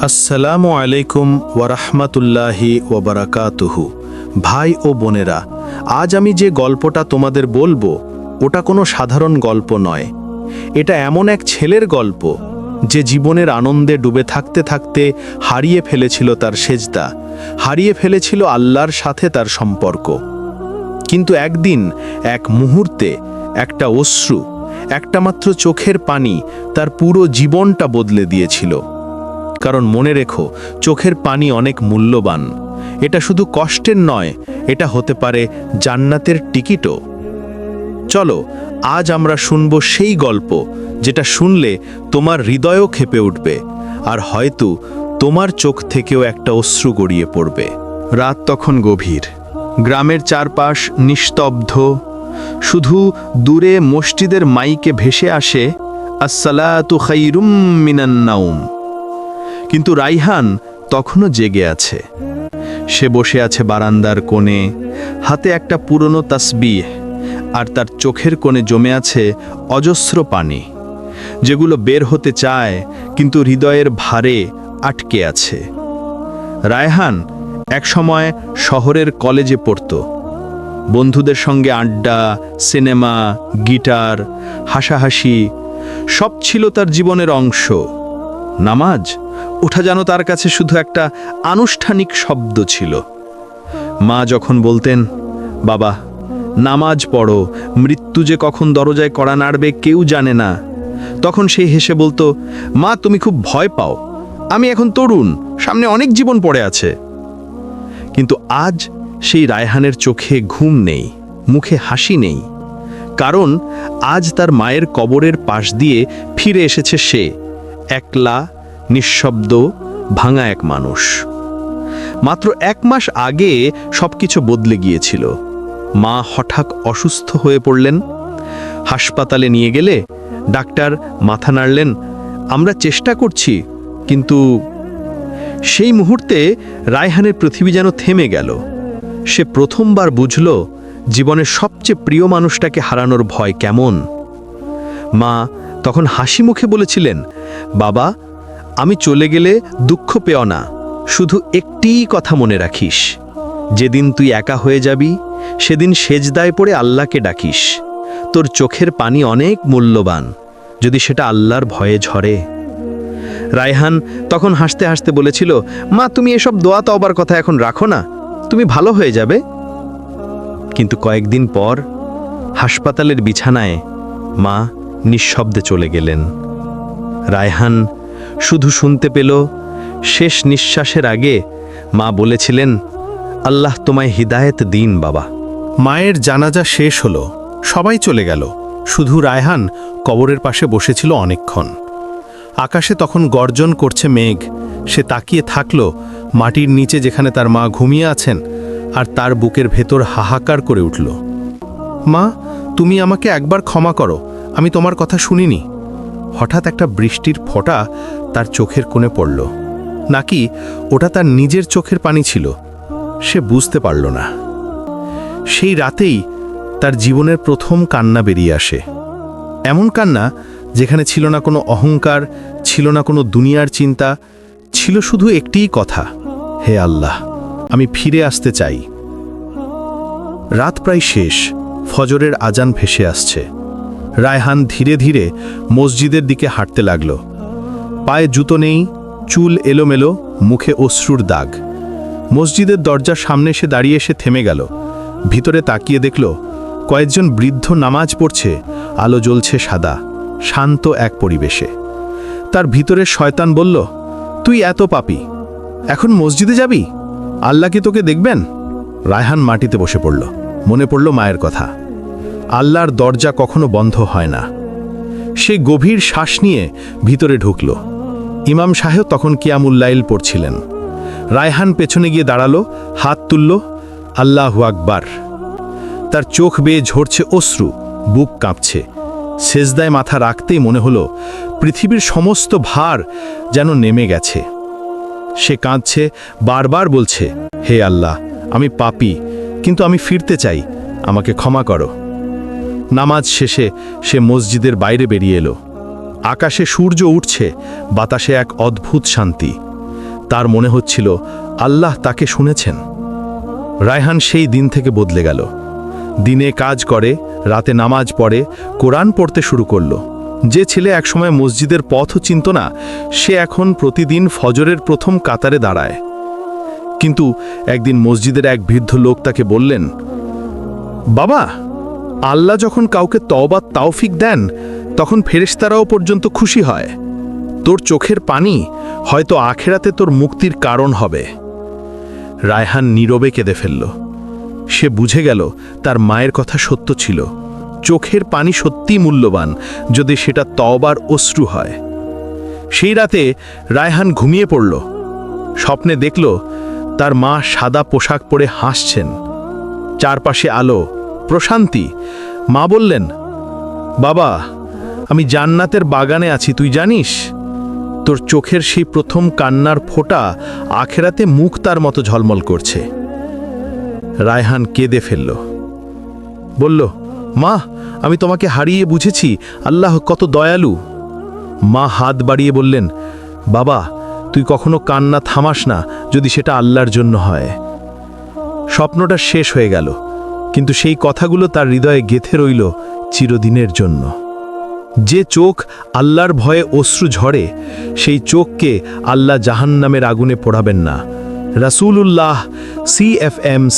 আসসালামু আলাইকুম ওয়ারাহমাতুল্লাহি ওয়াবারাকাতুহু। ভাই ও বোনেরা, আজ আমি যে গল্পটা তোমাদের বলবো ওটা কোনো সাধারণ গল্প নয়। এটা এমন এক ছেলের গল্প যে জীবনের আনন্দে ডুবে থাকতে থাকতে হারিয়ে ফেলেছিল তার সেজদা, হারিয়ে ফেলেছিল আল্লাহর সাথে তার সম্পর্ক। কিন্তু একদিন এক মুহূর্তে একটা অশ্রু, একটা মাত্র চোখের পানি তার পুরো জীবনটা বদলে দিয়েছিল। কারণ মনে রেখো, চোখের পানি অনেক মূল্যবান। এটা শুধু কষ্টের নয়, এটা হতে পারে জান্নাতের টিকিটও। চলো আজ আমরা শুনব সেই গল্প যেটা শুনলে তোমার হৃদয়ও ক্ষেপে উঠবে, আর হয়তো তোমার চোখ থেকেও একটা অশ্রু গড়িয়ে পড়বে। রাত তখন গভীর, গ্রামের চারপাশ নিস্তব্ধ, শুধু দূরে মসজিদের মাইকে ভেসে আসে আসসালাতু খায়রুম মিনান নাওম। কিন্তু রাইহান তখনও জেগে আছে। সে বসে আছে বারান্দার কোণে, হাতে একটা পুরনো তাসবিহ, আর তার চোখের কোণে জমে আছে অজস্র পানি, যেগুলো বের হতে চায় কিন্তু হৃদয়ের ভারে আটকে আছে। রায়হান একসময় শহরের কলেজে পড়ত। বন্ধুদের সঙ্গে আড্ডা, সিনেমা, গিটার, হাসাহাসি সব ছিল তার জীবনের অংশ। নামাজ ওঠা যেন তার কাছে শুধু একটা আনুষ্ঠানিক শব্দ ছিল। মা যখন বলতেন, বাবা নামাজ পড়ো, মৃত্যু যে কখন দরজায় কড়া নাড়বে কেউ জানে না, তখন সে হেসে বলতো, মা তুমি খুব ভয় পাও, আমি এখন তরুণ, সামনে অনেক জীবন পড়ে আছে। কিন্তু আজ সেই রায়হানের চোখে ঘুম নেই, মুখে হাসি নেই। কারণ আজ তার মায়ের কবরের পাশ দিয়ে ফিরে এসেছে সে, একলা, নিঃশব্দ, ভাঙা এক মানুষ। মাত্র 1 মাস আগে সবকিছু বদলে গিয়েছিল। মা হঠাৎ অসুস্থ হয়ে পড়লেন। হাসপাতালে নিয়ে গেলে ডাক্তার মাথা নাড়লেন, আমরা চেষ্টা করছি, কিন্তু সেই মুহূর্তে রায়হানের পৃথিবী যেন থেমে গেল। সে প্রথমবার বুঝল জীবনের সবচেয়ে প্রিয় মানুষটাকে হারানোর ভয় কেমন। মা তখন হাসি মুখে বলেছিলেন, বাবা আমি চলে গেলে দুঃখ পেও না, শুধু একটিই কথা মনে রাখিস, যেদিন তুই একা হয়ে যাবি সেদিন সেজদায় পড়ে আল্লাহকে ডাকিস। তোর চোখের পানি অনেক মূল্যবান, যদি সেটা আল্লাহর ভয়ে ঝরে। রায়হান তখন হাসতে হাসতে বলেছিল, মা তুমি এসব দোয়া তওবার কথা এখন রাখো না, তুমি ভালো হয়ে যাবে। কিন্তু কয়েকদিন পর হাসপাতালের বিছানায় মা নিঃশব্দে চলে গেলেন। রায়হান শুধু শুনতে পেল, শেষ নিঃশ্বাসের আগে মা বলেছিলেন, আল্লাহ তোমায় হিদায়েত দিন বাবা। মায়ের জানাজা শেষ হলো, সবাই চলে গেল, শুধু রায়হান কবরের পাশে বসেছিল অনেকক্ষণ। আকাশে তখন গর্জন করছে মেঘ। সে তাকিয়ে থাকল মাটির নিচে, যেখানে তার মা ঘুমিয়ে আছেন, আর তার বুকের ভেতর হাহাকার করে উঠল। মা তুমি আমাকে একবার ক্ষমা করো, আমি তোমার কথা শুনিনি। হঠাৎ একটা বৃষ্টির ফোঁটা তার চোখের কোণে পড়ল, নাকি ওটা তার নিজের চোখের পানি ছিল, সে বুঝতে পারল না। সেই রাতেই তার জীবনের প্রথম কান্না বেরিয়ে আসে। এমন কান্না যেখানে ছিল না কোনো অহংকার, ছিল না কোনো দুনিয়ার চিন্তা, ছিল শুধু একটিই কথা, হে আল্লাহ আমি ফিরে আসতে চাই। রাত প্রায় শেষ, ফজরের আজান ভেসে আসছে। রায়হান ধীরে ধীরে মসজিদের দিকে হাঁটতে লাগল। পায়ে জুতো নেই, চুল এলোমেলো, মুখে অশ্রুর দাগ। মসজিদের দরজার সামনে সে দাঁড়িয়ে এসে থেমে গেল। ভিতরে তাকিয়ে দেখল কয়েকজন বৃদ্ধ নামাজ পড়ছে, আলো জ্বলছে সাদা, শান্ত এক পরিবেশে। তার ভিতরের শয়তান বলল, তুই এত পাপী, এখন মসজিদে যাবি? আল্লাহ কি তোকে দেখবেন? রায়হান মাটিতে বসে পড়ল। মনে পড়ল মায়ের কথা, আল্লাহর দরজা কখনো বন্ধ হয় না। সে গভীর শ্বাস নিয়ে ভিতরে ঢুকল। ইমাম সাহেব তখন কিয়ামুল লাইল পড়ছিলেন। রায়হান পেছনে গিয়ে দাঁড়ালো, হাত তুলল, আল্লাহু আকবার। তার চোখ বেয়ে ঝরছে অশ্রু, বুক কাঁপছে। সেজদায় মাথা রাখতেই মনে হলো পৃথিবীর সমস্ত ভার যেন নেমে গেছে। সে কাঁদছে, বারবার বলছে, হে আল্লাহ আমি পাপী, কিন্তু আমি ফিরতে চাই, আমাকে ক্ষমা করো। নামাজ শেষে সে মসজিদের বাইরে বেরিয়ে এলো। আকাশে সূর্য উঠছে, বাতাসে এক অদ্ভুত শান্তি। তার মনে হচ্ছিল আল্লাহ তাকে শুনেছেন। রায়হান সেই দিন থেকে বদলে গেল। দিনে কাজ করে, রাতে নামাজ পড়ে, কোরআন পড়তে শুরু করলো। যে ছেলে একসময় মসজিদের পথও চিনত না, সে এখন প্রতিদিন ফজরের প্রথম কাতারে দাঁড়ায়। কিন্তু একদিন মসজিদের এক বৃদ্ধ লোক তাকে বললেন, বাবা, আল্লাহ যখন কাউকে তওবার তাওফিক দেন তখন ফেরেশতারাও পর্যন্ত খুশি হয়। তোর চোখের পানি হয়তো আখেরাতে তোর মুক্তির কারণ হবে। রায়হান নীরবে কেঁদে ফেলল। সে বুঝে গেল তার মায়ের কথা সত্য ছিল। চোখের পানি সত্যিই মূল্যবান যদি সেটা তওবার অশ্রু হয়। সেই রাতে রায়হান ঘুমিয়ে পড়ল। স্বপ্নে দেখল তার মা সাদা পোশাক পরে হাসছেন, চারপাশে আলো, প্রশান্তি। মা বললেন, বাবা, আমি জান্নাতের বাগানে আছি, তুই জানিস? তোর চোখের সেই প্রথম কান্নার ফোঁটা আখেরাতে মুক্তার মতো ঝলমল করছে। রায়হান কেঁদে ফেলল, বলল, মা, আমি তোমাকে হারিয়ে বুঝেছি আল্লাহ কত দয়ালু। মা হাত বাড়িয়ে বললেন, বাবা, তুই কখনো কান্না থামাস না যদি সেটা আল্লাহর জন্য হয়। স্বপ্নটা শেষ হয়ে গেল, কিন্তু সেই কথাগুলো তার হৃদয়ে গেঁথে রইল চিরদিনের জন্য। যে চোখ আল্লাহর ভয়ে অশ্রু ঝরে, সেই চোখকে আল্লাহ জাহান্নামের আগুনে পোড়াবেন না। রাসূলুল্লাহ, CFM